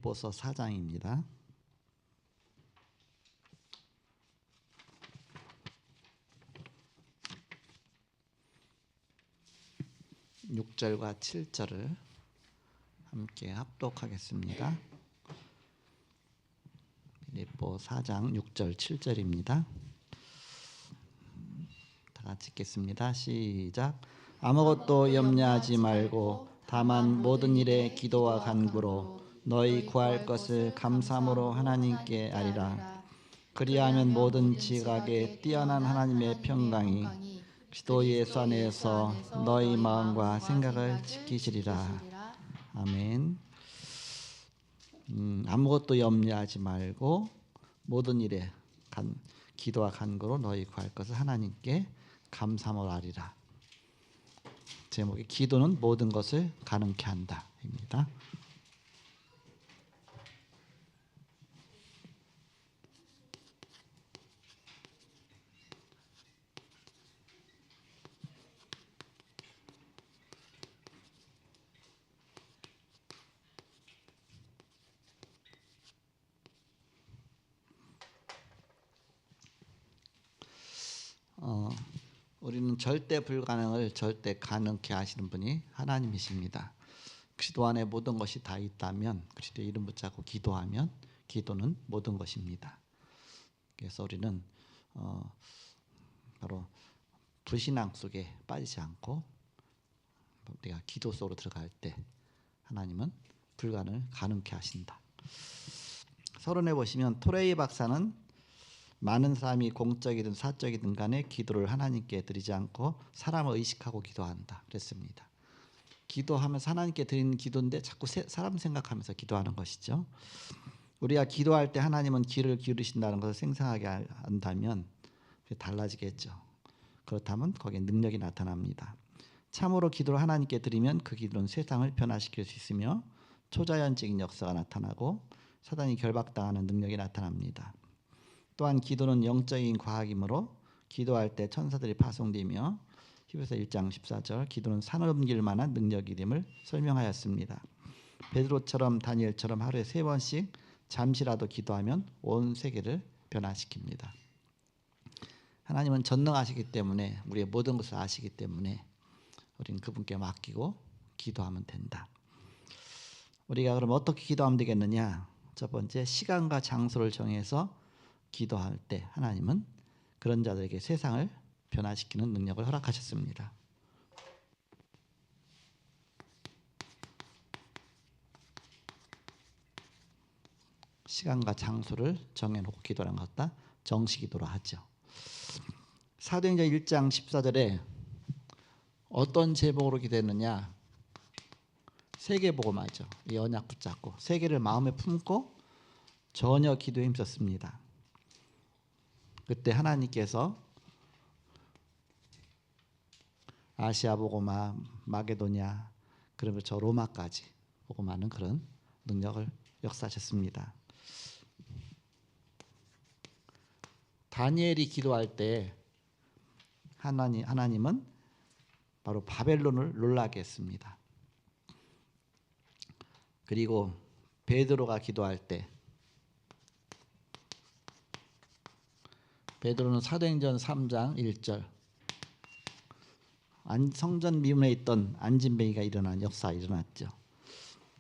보서 4장입니다. 6절과 7절을 함께 합독하겠습니다. 빌립보 4장 6절 7절입니다. 다 같이 읽겠습니다. 시작. 아무것도 염려하지 말고 다만 모든 일에 기도와 간구로 너희 구할 것을 감사함으로 하나님께 아리라. 그리하면 모든 지각에 뛰어난 하나님의 평강이 그리스도 예수 안에서 너희 마음과 생각을 지키시리라. 아멘. 아무것도 염려하지 말고 모든 일에 기도와 간구로 너희 구할 것을 하나님께 감사함으로 아리라. 제목이 기도는 모든 것을 가능케 한다입니다. 우리는 절대 불가능을 절대 가능케 하시는 분이 하나님이십니다. 그리스도 안에 모든 것이 다 있다면, 그리스도의 이름 붙잡고 기도하면 기도는 모든 것입니다. 그래서 우리는 바로 불신앙 속에 빠지지 않고 우리가 기도 속으로 들어갈 때 하나님은 불가능을 가능케 하신다. 서론에 보시면 토레이 박사는 많은 사람이 공적이든 사적이든 간에 기도를 하나님께 드리지 않고 사람을 의식하고 기도한다 그랬습니다. 기도하면서 하나님께 드리는 기도인데 자꾸 사람 생각하면서 기도하는 것이죠. 우리가 기도할 때 하나님은 귀를 기울이신다는 것을 생생하게 안다면 달라지겠죠. 그렇다면 거기에 능력이 나타납니다. 참으로 기도를 하나님께 드리면 그 기도는 세상을 변화시킬 수 있으며 초자연적인 역사가 나타나고 사단이 결박당하는 능력이 나타납니다. 또한 기도는 영적인 과학이므로 기도할 때 천사들이 파송되며 히브리서 1장 14절 기도는 산을 옮길 만한 능력임을 설명하였습니다. 베드로처럼 다니엘처럼 하루에 3번씩 잠시라도 기도하면 온 세계를 변화시킵니다. 하나님은 전능하시기 때문에 우리의 모든 것을 아시기 때문에 우리는 그분께 맡기고 기도하면 된다. 우리가 그럼 어떻게 기도하면 되겠느냐? 첫 번째, 시간과 장소를 정해서 기도할 때 하나님은 그런 자들에게 세상을 변화시키는 능력을 허락하셨습니다. 시간과 장소를 정해놓고 기도하는 것 같다. 정시기도로 하죠. 사도행전 1장 14절에 어떤 제목으로 기도했느냐? 세계복음화죠. 이 언약 붙잡고 세계를 마음에 품고 전혀 기도에 힘썼습니다. 그때 하나님께서 아시아 복음화, 마게도냐, 그러면 저 로마까지 복음하는 그런 능력을 역사하셨습니다. 다니엘이 기도할 때 하나님은 바로 바벨론을 놀라게 했습니다. 그리고 베드로가 기도할 때 베드로는 사도행전 3장 1절 성전 미문에 있던 안진뱅이가 일어난 역사가 일어났죠.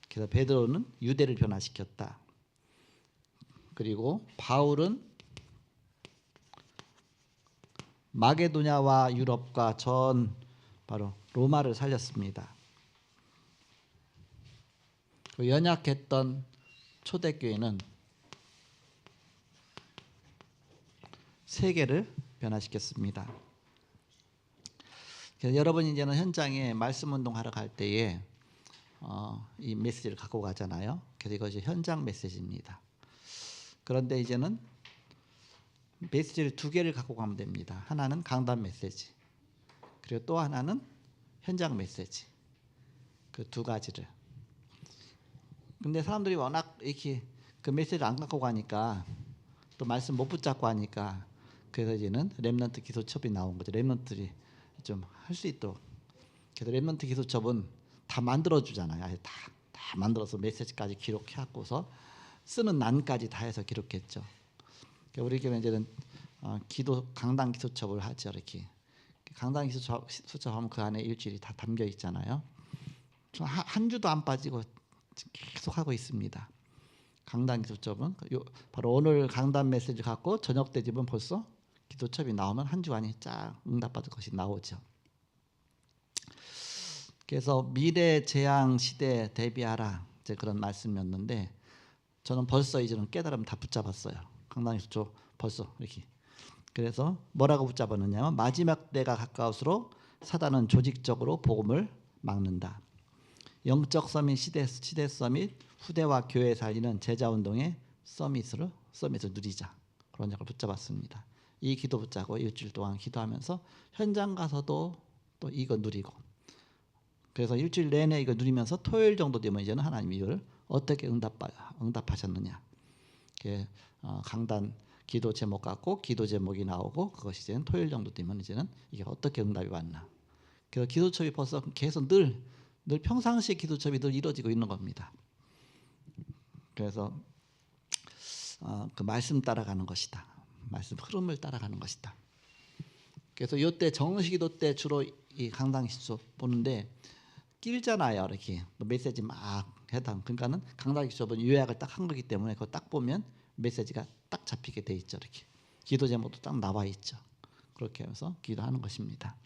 그래서 베드로는 유대를 변화시켰다. 그리고 바울은 마게도냐와 유럽과 전 바로 로마를 살렸습니다. 연약했던 초대교회는 세계를 변화시켰습니다. 그래서 여러분이 이제는 현장에 말씀 운동하러 갈 때에 이 메시지를 갖고 가잖아요. 그래서 이것이 현장 메시지입니다. 그런데 이제는 메시지를 2개를 갖고 가면 됩니다. 하나는 강단 메시지, 그리고 또 하나는 현장 메시지. 그 2가지를. 근데 사람들이 워낙 이렇게 그 메시지를 안 갖고 가니까 또 말씀 못 붙잡고 하니까 그래서 이제는 렘넌트 기도첩이 나온 거죠. 렘넌트들이 좀 할 수 있도록. 그래서 렘넌트 기도첩은 다 만들어 주잖아요. 다 만들어서 메시지까지 기록해갖고서 쓰는 난까지 다 해서 기록했죠. 우리 교회 이제는 기도 강단 기도첩을 하죠. 이렇게 강단 기도첩하면 그 안에 일주일이 다 담겨 있잖아요. 한 주도 안 빠지고 계속 하고 있습니다. 강단 기도첩은 바로 오늘 강단 메시지 갖고 저녁 때쯤은 벌써 기도첩이 나오면 한 주간이 쫙 응답받을 것이 나오죠. 그래서 미래 재앙 시대에 대비하라 이제 그런 말씀이었는데 저는 벌써 이제는 깨달음 다 붙잡았어요. 강단 기도첩 벌써 이렇게. 그래서 뭐라고 붙잡았느냐면 마지막 때가 가까울수록 사단은 조직적으로 복음을 막는다. 영적 서밋 시대 서밋 후대와 교회 살리는 제자운동의 서밋을 누리자. 그런 걸 붙잡았습니다. 이 기도 붙잡고 일주일 동안 기도하면서 현장 가서도 또 이거 누리고 그래서 일주일 내내 이거 누리면서 토요일 정도 되면 이제는 하나님이 이걸 어떻게 응답하셨느냐. 강단 기도 제목 갖고 기도 제목이 나오고 그것이 이제는 토요일 정도 되면 이제는 이게 어떻게 응답이 왔나. 그래서 기도첩이 벌써 계속 늘 평상시에 기도첩이 늘 이루어지고 있는 겁니다. 그래서 그 말씀 따라가는 것이다. 말씀 흐름을 따라가는 것이다. 그래서 이때 정식기도 때 주로 이 강단 기도첩 보는데 길잖아요. 이렇게 메시지 막 해당. 그러니까는 강단 기도첩은 요약을 딱 한 거기 때문에 그거 딱 보면 메시지가 딱 잡히게 돼 있죠. 이렇게 기도 제목도 딱 나와 있죠. 그렇게 해서 기도하는 것입니다.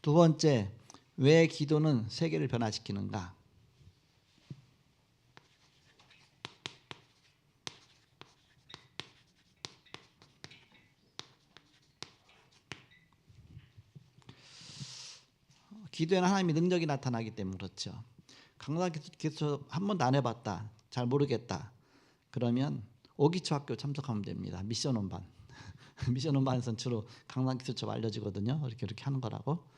두 번째, 왜 기도는 세계를 변화시키는가? 기도에는 하나님의 능력이 나타나기 때문에 그렇죠. 강단 기도 한 번도 안 해봤다, 잘 모르겠다. 그러면 오기초 학교 참석하면 됩니다. 미션원반. 미션원반에서는 주로 강단 기도첩 알려주거든요. 이렇게 하는 거라고.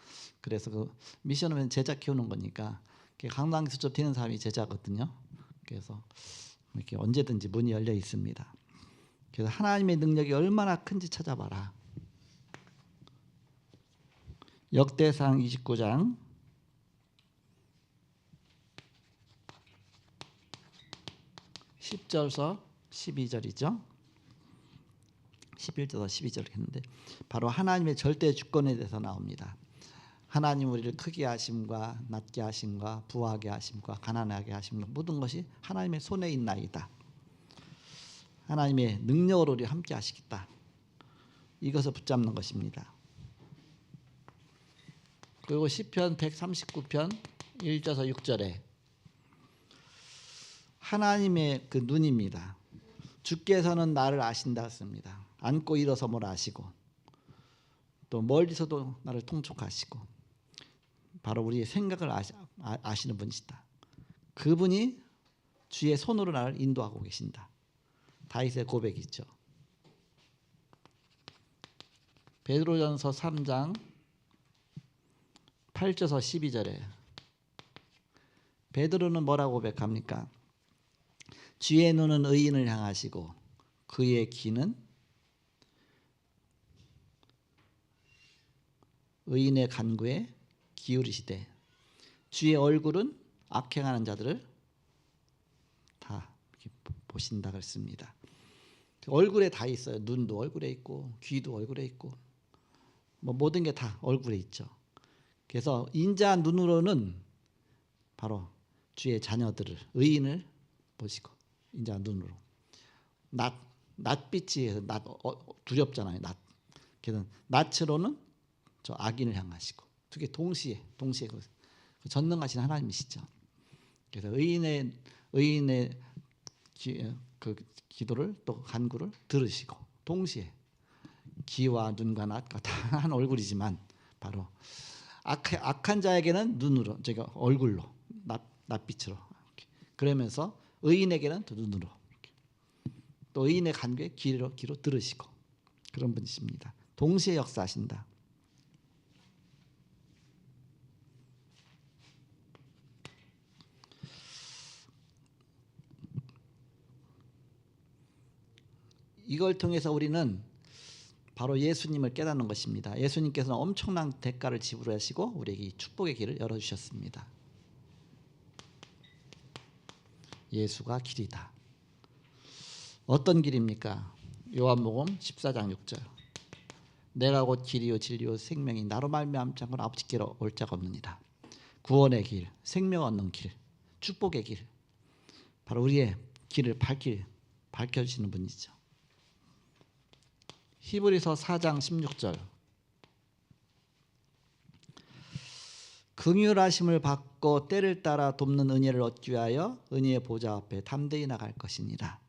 그래서 그 미션원은 제자 키우는 거니까 강단 기도첩 되는 사람이 제자거든요. 그래서 이렇게 언제든지 문이 열려 있습니다. 그래서 하나님의 능력이 얼마나 큰지 찾아봐라. 역대상 29장 10절서 12절이죠. 11절에서 12절 했는데 바로 하나님의 절대 주권에 대해서 나옵니다. 하나님 우리를 크게 하심과 낮게 하심과 부하게 하심과 가난하게 하심과 모든 것이 하나님의 손에 있나이다. 하나님의 능력으로 우리 함께 하시겠다. 이것을 붙잡는 것입니다. 그리고 시편 139편 1절에서 6절에 하나님의 그 눈입니다. 주께서는 나를 아신다 했습니다. 앉고 일어서뭘 아시고 또 멀리서도 나를 통촉하시고 바로 우리의 생각을 아시는 분이시다. 그분이 주의 손으로 나를 인도하고 계신다. 다윗의 고백이죠. 베드로전서 3장 8절에서 12절에 베드로는 뭐라고 고백합니까? 주의 눈은 의인을 향하시고 그의 귀는 의인의 간구에 기울이시되 주의 얼굴은 악행하는 자들을 다 보신다 그랬습니다. 얼굴에 다 있어요. 눈도 얼굴에 있고 귀도 얼굴에 있고 뭐 모든 게 다 얼굴에 있죠. 그래서 인자한 눈으로는 바로 주의 자녀들을 의인을 보시고 인자한 눈으로 낯빛이 두렵잖아요. 그래서 낯으로는 저 악인을 향하시고 두 개 동시에 그 전능하신 하나님이시죠. 그래서 의인의 그 기도를 또 간구를 들으시고 동시에 귀와 눈과 낯과 다 한 얼굴이지만 바로 악한 자에게는 눈으로 제가 얼굴로 낯빛으로 그러면서 의인에게는 또 눈으로 또 의인의 간구에 귀로 들으시고 그런 분이십니다. 동시에 역사하신다. 이걸 통해서 우리는 바로 예수님을 깨닫는 것입니다. 예수님께서는 엄청난 대가를 지불하시고 우리에게 이 축복의 길을 열어주셨습니다. 예수가 길이다. 어떤 길입니까? 요한복음 14장 6절. 내가 곧 길이요 진리요 생명이 나로 말미암지 않고는 아버지께로 올 자가 없느니라. 구원의 길, 생명 얻는 길, 축복의 길, 바로 우리의 길을 밝혀주시는 분이죠. 히브리서 4장 16절. 긍휼하심을 받고 때를 따라 돕는 은혜를 얻기 위하여 은혜의 보좌 앞에 담대히 나갈 것이니라.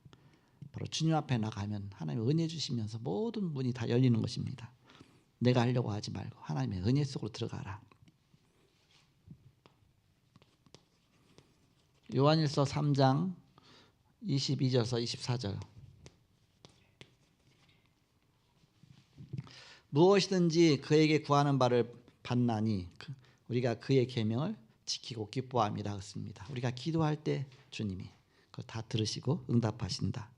바로 주님 앞에 나가면 하나님의 은혜 주시면서 모든 문이 다 열리는 것입니다. 내가 하려고 하지 말고 하나님의 은혜 속으로 들어가라. 요한일서 3장 22절에서 24절. 무엇이든지 그에게 구하는 바를 받나니 우리가 그의 계명을 지키고 기뻐함이라 했습니다. 우리가 기도할 때 주님이 그걸 다 들으시고 응답하신다.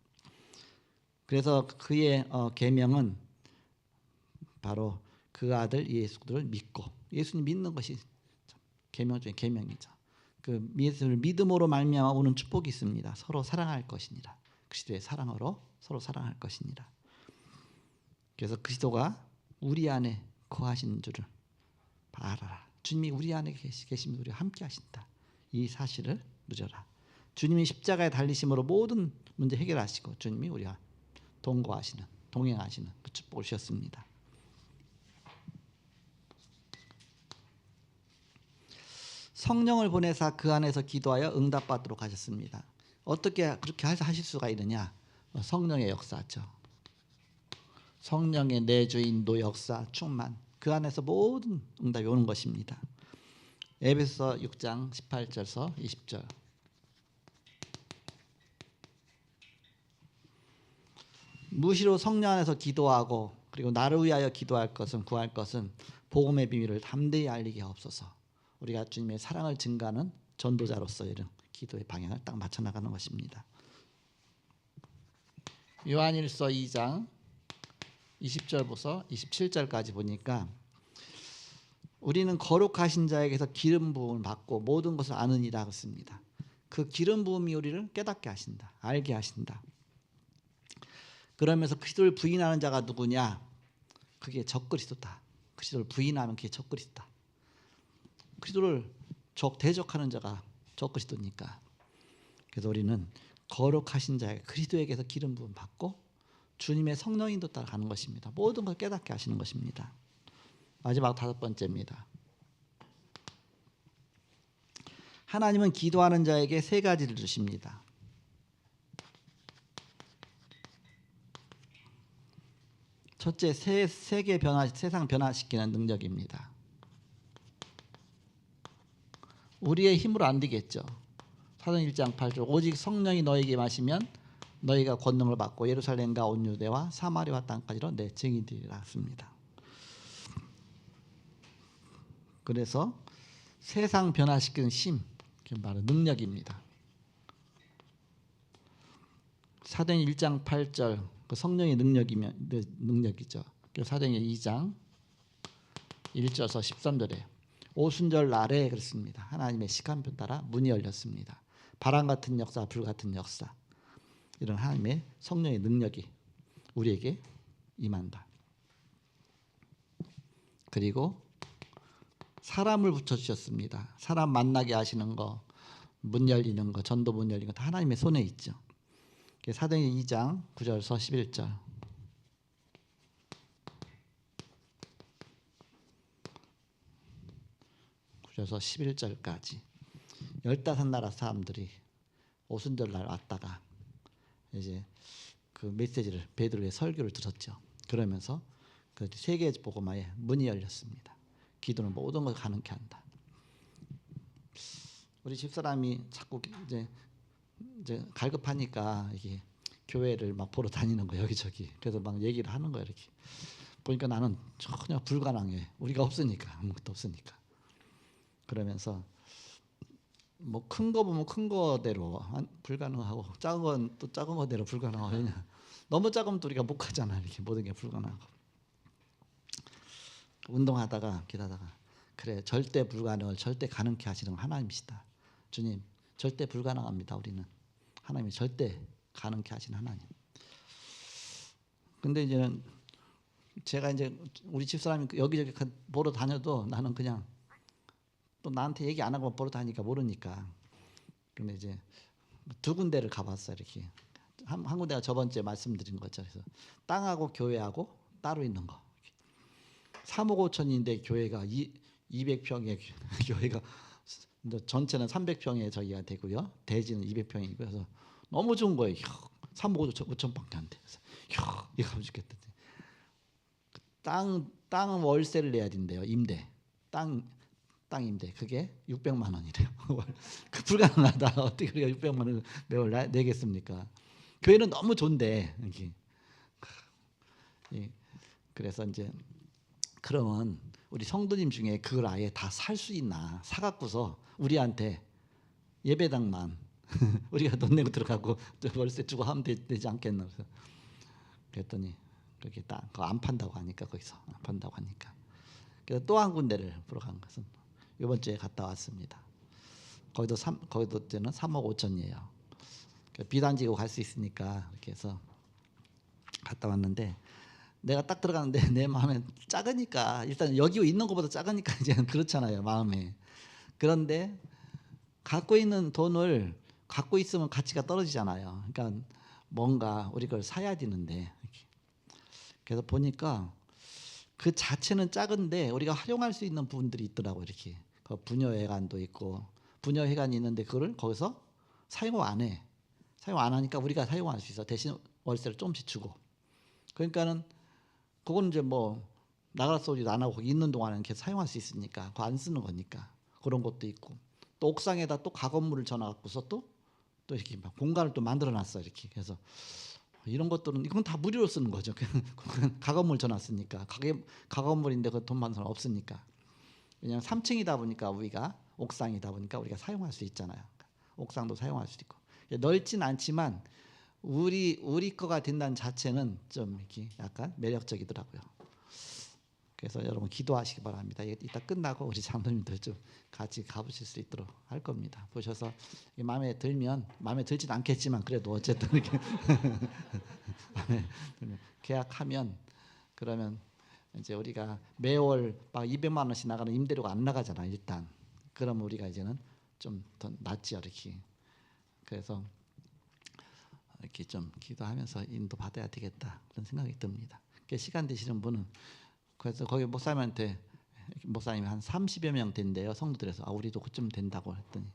그래서 그의 계명은 바로 그 아들 예수를 믿고, 예수님 믿는 것이 계명 중에 계명이죠. 그 예수를 믿음으로 말미암아 오는 축복이 있습니다. 서로 사랑할 것이니라. 그리스도의 사랑으로 서로 사랑할 것이니라. 그래서 그리스도가 우리 안에 거하시는 줄을 알아라. 주님이 우리 안에 계시면 우리와 함께 하신다. 이 사실을 누려라. 주님이 십자가에 달리심으로 모든 문제 해결하시고 주님이 우리와 동거하시는, 동행하시는 그 축복을 주셨습니다. 성령을 보내사 그 안에서 기도하여 응답받도록 하셨습니다. 어떻게 그렇게 하실 수가 있느냐? 성령의 역사죠. 성령의 내주 인도 역사 충만, 그 안에서 모든 응답이 오는 것입니다. 에베소서 6장 18절에서 20절. 무시로 성령 안에서 기도하고 그리고 나를 위하여 기도할 것은 구할 것은 복음의 비밀을 담대히 알리게 하옵소서. 우리가 주님의 사랑을 증가하는 전도자로서 이런 기도의 방향을 딱 맞춰 나가는 것입니다. 요한일서 2장 20절부터 27절까지 보니까 우리는 거룩하신 자에게서 기름 부음을 받고 모든 것을 아느니라 했습니다. 그 기름 부음이 우리를 깨닫게 하신다. 알게 하신다. 그러면서 그리스도를 부인하는 자가 누구냐? 그게 적그리스도다. 그리스도를 부인하면 그게 적그리스도다. 그리스도를 대적하는 자가 적그리스도니까. 그래서 우리는 거룩하신 자에게 그리스도에게서 기름 부음 받고 주님의 성령 인도 따라 가는 것입니다. 모든 걸 깨닫게 하시는 것입니다. 마지막 5번째입니다. 하나님은 기도하는 자에게 3가지를 주십니다. 첫째, 세계 변화, 세상 변화시키는 능력입니다. 우리의 힘으로 안 되겠죠. 사도행 1장 8절 오직 성령이 너에게 마시면 너희가 권능을 받고 예루살렘과 온 유대와 사마리아 땅까지로 내 증인되리라 했습니다. 그래서 세상 변화시키는 힘, 그게 바로 능력입니다. 사도행 1장 8절 그 성령의 능력이죠. 사도행 2장 1절에서 13절에 오순절 날에 그렇습니다. 하나님의 시간표 따라 문이 열렸습니다. 바람 같은 역사, 불 같은 역사, 이런 하나님의 성령의 능력이 우리에게 임한다. 그리고 사람을 붙여주셨습니다. 사람 만나게 하시는 거, 문 열리는 거, 전도 문 열리는 거 다 하나님의 손에 있죠. 사도행 2장 9절에서 11절. 그래서 11절까지 15나라 사람들이 오순절 날 왔다가 이제 그 메시지를 베드로의 설교를 들었죠. 그러면서 그 세계 복음화에 문이 열렸습니다. 기도는 모든 걸 가능케 한다. 우리 집사람이 자꾸 이제 갈급하니까 이게 교회를 막 보러 다니는 거 여기저기. 그래서 막 얘기를 하는 거야 이렇게. 보니까 나는 전혀 불가능해. 우리가 없으니까, 아무것도 없으니까. 그러면서 뭐 큰 거 보면 큰 거대로 불가능하고 작은 건 또 작은 거대로 불가능하고. 왜냐? 너무 작으면 또 우리가 못 가잖아. 이렇게 모든 게 불가능하고. 운동하다가 기다다가 그래 절대 불가능을 절대 가능케 하시는 하나님이시다. 주님 절대 불가능합니다. 우리는 하나님이 절대 가능케 하시는 하나님. 근데 이제는 제가 이제 우리 집사람이 여기저기 보러 다녀도 나는 그냥 또 나한테 얘기 안 하고 보러 다니니까 모르니까. 근데 이제 두 군데를 가봤어요. 이렇게 한 군데가 저번 주에 말씀드린 거죠. 그래서 땅하고 교회하고 따로 있는 거. 3억 5천인데 교회가 200평의 교회가 전체는 300평에 저기가 되고요. 대지는 200평이고 그래서 너무 좋은 거예요. 3억 5천밖에 안 돼. 그래서 이거 하면 죽겠다. 땅은 월세를 내야 된대요. 임대. 땅 임대. 그게 600만 원이래요. 그 불가능하다. 어떻게 우리가 600만 원을 매월 내겠습니까? 교회는 너무 좋은데 이렇게. 그래서 이제 그러면 우리 성도님 중에 그걸 아예 다 살 수 있나? 사갖고서 우리한테 예배당만 우리가 돈 내고 들어가고 월세 주고 하면 되지 않겠나? 그랬더니 그렇게 딱 그거 안 판다고 하니까 거기서 안 판다고 하니까 그래서 또 한 군데를 보러 간 것은 이번 주에 갔다 왔습니다. 거기도 때는 3억 5천이에요. 비단지고 갈 수 있으니까 이렇게 해서 갔다 왔는데 내가 딱 들어가는데 내 마음에 작으니까 일단 여기 있는 것보다 작으니까 이제는 그렇잖아요 마음에. 그런데 갖고 있는 돈을 갖고 있으면 가치가 떨어지잖아요. 그러니까 뭔가 우리 걸 사야 되는데 그래서 보니까 그 자체는 작은데 우리가 활용할 수 있는 부분들이 있더라고. 이렇게 부녀회관도 있고 부녀회관이 있는데 그거를 거기서 사용 안 해. 사용 안 하니까 우리가 사용할 수 있어. 대신 월세를 조금씩 주고. 그러니까는 그건 이제 뭐 나갈 소리도 안 하고 거기 있는 동안은 계속 사용할 수 있으니까 그거 안 쓰는 거니까 그런 것도 있고 또 옥상에다 또 가건물을 전화갖고서 또 이렇게 막 공간을 또 만들어놨어. 이렇게 그래서 이런 것들은 이건 다 무료로 쓰는 거죠. 가건물 전놨으니까 가건물인데 그 돈 받는 사람 없으니까. 왜냐하면 3층이다 보니까 우리가 옥상이다 보니까 우리가 사용할 수 있잖아요. 옥상도 사용할 수 있고 넓진 않지만 우리 거가 된다는 자체는 좀 이렇게 약간 매력적이더라고요. 그래서 여러분 기도하시기 바랍니다. 이따 끝나고 우리 장로님들 좀 같이 가보실 수 있도록 할 겁니다. 보셔서 마음에 들면 마음에 들진 않겠지만 그래도 어쨌든 이렇게 마음에 들면 계약하면 그러면 이제 우리가 매월 막 200만 원씩 나가는 임대료가 안 나가잖아 일단. 그러면 우리가 이제는 좀 더 낫지요 이렇게. 그래서 이렇게 좀 기도하면서 인도 받아야 되겠다 그런 생각이 듭니다. 시간 되시는 분은 그래서 거기 목사님한테 목사님이 한 30여 명 된대요 성도들에서. 우리도 그쯤 된다고 했더니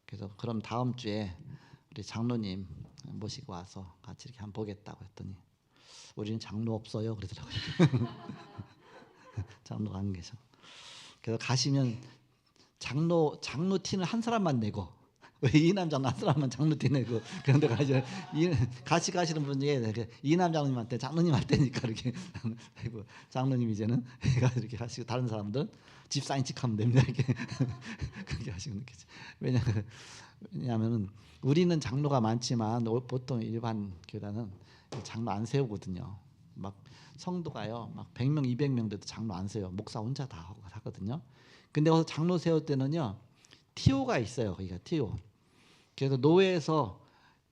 그래서 그럼 다음 주에 우리 장로님 모시고 와서 같이 이렇게 한번 보겠다고 했더니 우리는 장로 없어요 그러더라고요. 장로가 안 계셔. 그래서 가시면 장로 티는 한 사람만 내고 왜 이남 장로 한 사람만 장로 티 내고 그런데 같이 가시는 분 중에 이남 장로님한테 장로님 할 때니까 이렇게 하고 장로님 이제는 이렇게 하시고 다른 사람들은 집 사인칙 하면 됩니다 이렇게 그렇게 하시고 느끼지. 왜냐하면은 우리는 장로가 많지만 보통 일반 교단은 장로 안 세우거든요. 막 성도가요 막 100명 200명 돼도 장로 안 세요. 목사 혼자 다 하거든요. 근데 거기서 장로 세울 때는요 TO가 있어요. 거기가 TO. 그래서 노회에서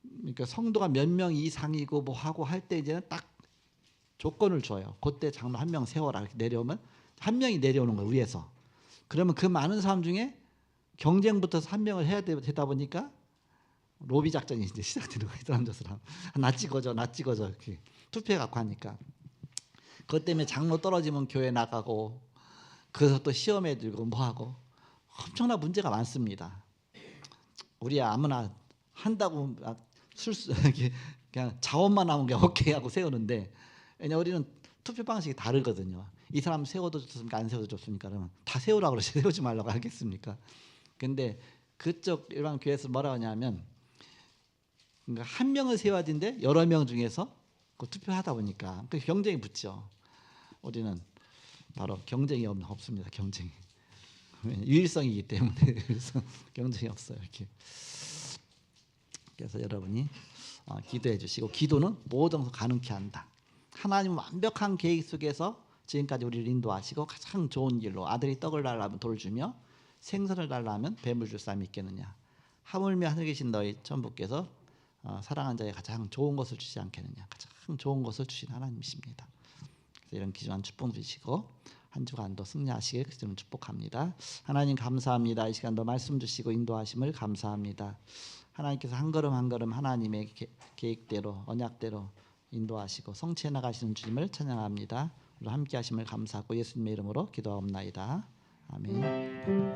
그러니까 성도가 몇 명 이상이고 뭐 하고 할 때 이제는 딱 조건을 줘요. 그때 장로 한 명 세워라 이렇게 내려오면 한 명이 내려오는 거예요 위에서. 그러면 그 많은 사람 중에 경쟁 붙어서 한 명을 해야 되다 보니까 로비 작전이 이제 시작되는 거예요. 사람 나 찍어줘 이렇게 투표해 갖고 하니까. 그것 때문에 장로 떨어지면 교회 나가고 그래서 또 시험에 들고 뭐 하고 엄청난 문제가 많습니다. 우리야 아무나 한다고 그냥 자원만 나오면 그냥 오케이 하고 세우는데 왜냐 우리는 투표 방식이 다르거든요. 이 사람 세워도 좋습니까 안 세워도 좋습니까? 그러면 다 세우라고 그러지 세우지 말라고 하겠습니까? 근데 그쪽 일반 교회에서 뭐라고 하냐면 그러니까 한 명을 세워야 되는데 여러 명 중에서 그 투표하다 보니까 그 경쟁이 붙죠. 우리는 바로 경쟁이 없습니다. 경쟁이. 유일성이기 때문에 그래서 경쟁이 없어요. 이렇게. 그래서 여러분이 기도해 주시고 기도는 모든 것을 가능케 한다. 하나님은 완벽한 계획 속에서 지금까지 우리를 인도하시고 가장 좋은 길로 아들이 떡을 달라면 돌을 주며 생선을 달라면 뱀을 줄 사람이 있겠느냐. 하물며 하늘에 계신 너희 천부께서 사랑한 자에 가장 좋은 것을 주지 않겠느냐. 가장 좋은 것을 주신 하나님이십니다. 그래서 이런 귀중한 축복 누리시고 한 주간도 승리하시길 그리스도는 축복합니다. 하나님 감사합니다. 이 시간도 말씀 주시고 인도하심을 감사합니다. 하나님께서 한 걸음 한 걸음 하나님의 계획대로 언약대로 인도하시고 성취해 나가시는 주님을 찬양합니다. 오늘 함께 하심을 감사하고 예수님의 이름으로 기도하옵나이다. 아멘.